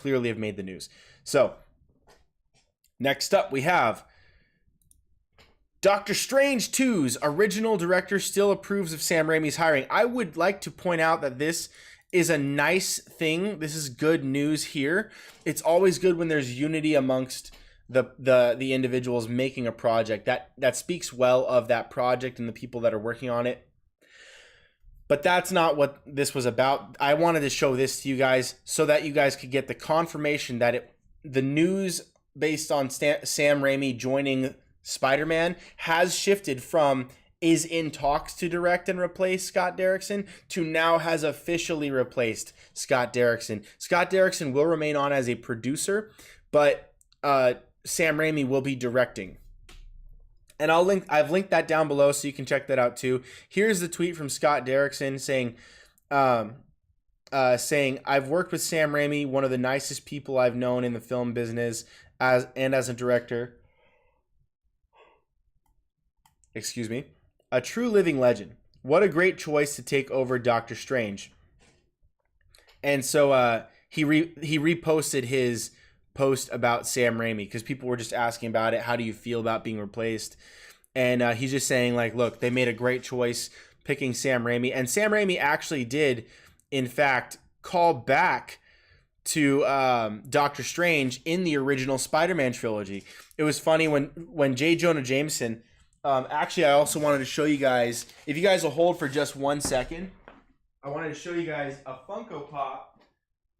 clearly have made the news. So next up, we have Doctor Strange 2's original director still approves of Sam Raimi's hiring. I would like to point out that this is a nice thing. This is good news here. It's always good when there's unity amongst the individuals making a project. That speaks well of that project and the people that are working on it. But that's not what this was about. I wanted to show this to you guys so that you guys could get the confirmation that the news based on Sam Raimi joining Spider-Man has shifted from is in talks to direct and replace Scott Derrickson to now has officially replaced Scott Derrickson. Scott Derrickson will remain on as a producer, but Sam Raimi will be directing. And I've linked that down below so you can check that out too. Here's the tweet from Scott Derrickson saying, I've worked with Sam Raimi, one of the nicest people I've known in the film business as a director. Excuse me. A true living legend. What a great choice to take over Doctor Strange. And so he reposted his post about Sam Raimi because people were just asking about it. How do you feel about being replaced? And he's just saying, like, look, they made a great choice picking Sam Raimi. And Sam Raimi actually did, in fact, call back to Doctor Strange in the original Spider-Man trilogy. It was funny when J. Jonah Jameson... actually, I also wanted to show you guys, if you guys will hold for just 1 second, I wanted to show you guys a Funko Pop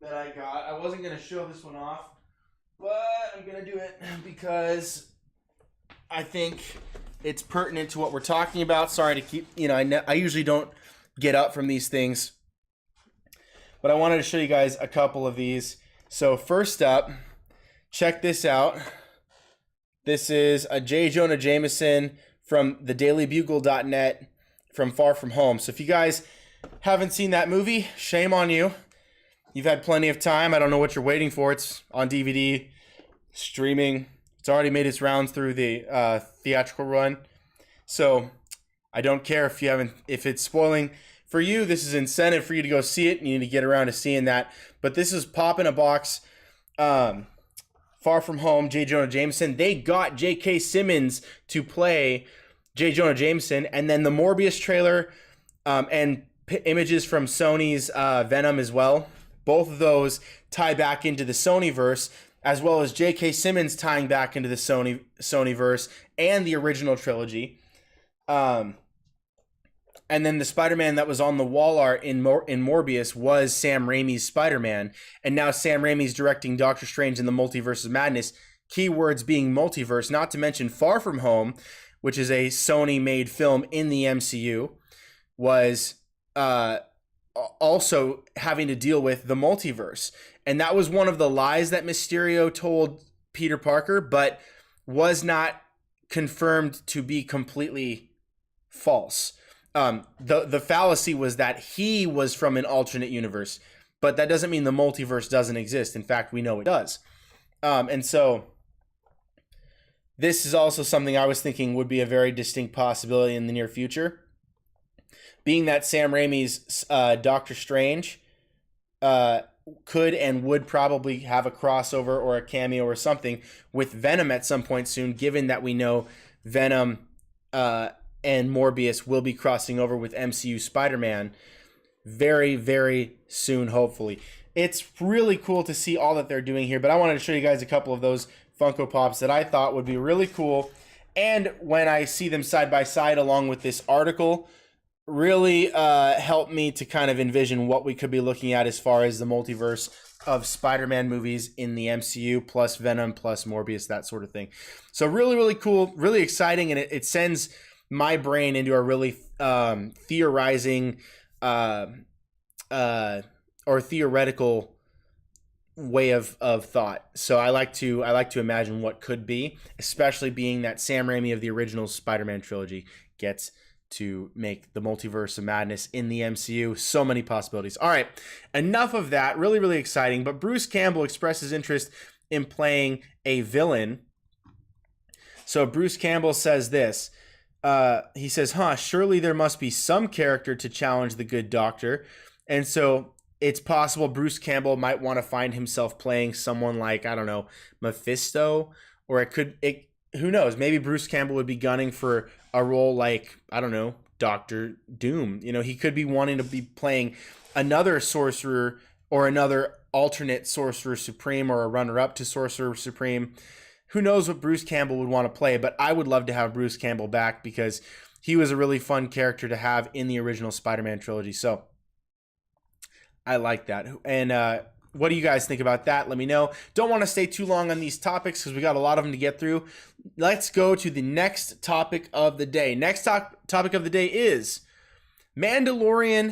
that I got. I wasn't going to show this one off, but I'm going to do it because I think it's pertinent to what we're talking about. Sorry to keep, I usually don't get up from these things, but I wanted to show you guys a couple of these. So first up, check this out. This is a J. Jonah Jameson from thedailybugle.net from Far From Home. So if you guys haven't seen that movie, shame on you. You've had plenty of time. I don't know what you're waiting for. It's on DVD, streaming. It's already made its rounds through the theatrical run. So I don't care if it's spoiling for you. This is incentive for you to go see it, and you need to get around to seeing that. But this is Pop in a Box. Far From Home, J. Jonah Jameson. They got J.K. Simmons to play J. Jonah Jameson, and then the Morbius trailer and images from Sony's Venom as well. Both of those tie back into the Sonyverse, as well as J.K. Simmons tying back into the Sonyverse and the original trilogy. And then the Spider-Man that was on the wall art in Morbius was Sam Raimi's Spider-Man. And now Sam Raimi's directing Doctor Strange in the Multiverse of Madness. Keywords being multiverse, not to mention Far From Home, which is a Sony-made film in the MCU, was also having to deal with the multiverse. And that was one of the lies that Mysterio told Peter Parker, but was not confirmed to be completely false. The fallacy was that he was from an alternate universe, but that doesn't mean the multiverse doesn't exist. In fact, we know it does. And so this is also something I was thinking would be a very distinct possibility in the near future. Being that Sam Raimi's Doctor Strange could and would probably have a crossover or a cameo or something with Venom at some point soon, given that we know Venom and Morbius will be crossing over with MCU Spider-Man very, very soon, hopefully. It's really cool to see all that they're doing here, but I wanted to show you guys a couple of those Funko Pops that I thought would be really cool. And when I see them side by side along with this article, really helped me to kind of envision what we could be looking at as far as the multiverse of Spider-Man movies in the MCU, plus Venom, plus Morbius, that sort of thing. So really, really cool, really exciting, and it sends my brain into a really theorizing or theoretical way of thought. So I like to imagine what could be, especially being that Sam Raimi of the original Spider-Man trilogy gets to make the Multiverse of Madness in the MCU. So many possibilities. All right, enough of that. Really, really exciting. But Bruce Campbell expresses interest in playing a villain. So Bruce Campbell says this. He says, surely there must be some character to challenge the good doctor. And so it's possible Bruce Campbell might want to find himself playing someone like, I don't know, Mephisto, or who knows, maybe Bruce Campbell would be gunning for a role like, I don't know, Doctor Doom. You know, he could be wanting to be playing another sorcerer or another alternate Sorcerer Supreme or a runner-up to Sorcerer Supreme. Who knows what Bruce Campbell would want to play, but I would love to have Bruce Campbell back because he was a really fun character to have in the original Spider-Man trilogy. So I like that. And what do you guys think about that? Let me know. Don't want to stay too long on these topics because we got a lot of them to get through. Let's go to the next topic of the day. Next topic of the day is Mandalorian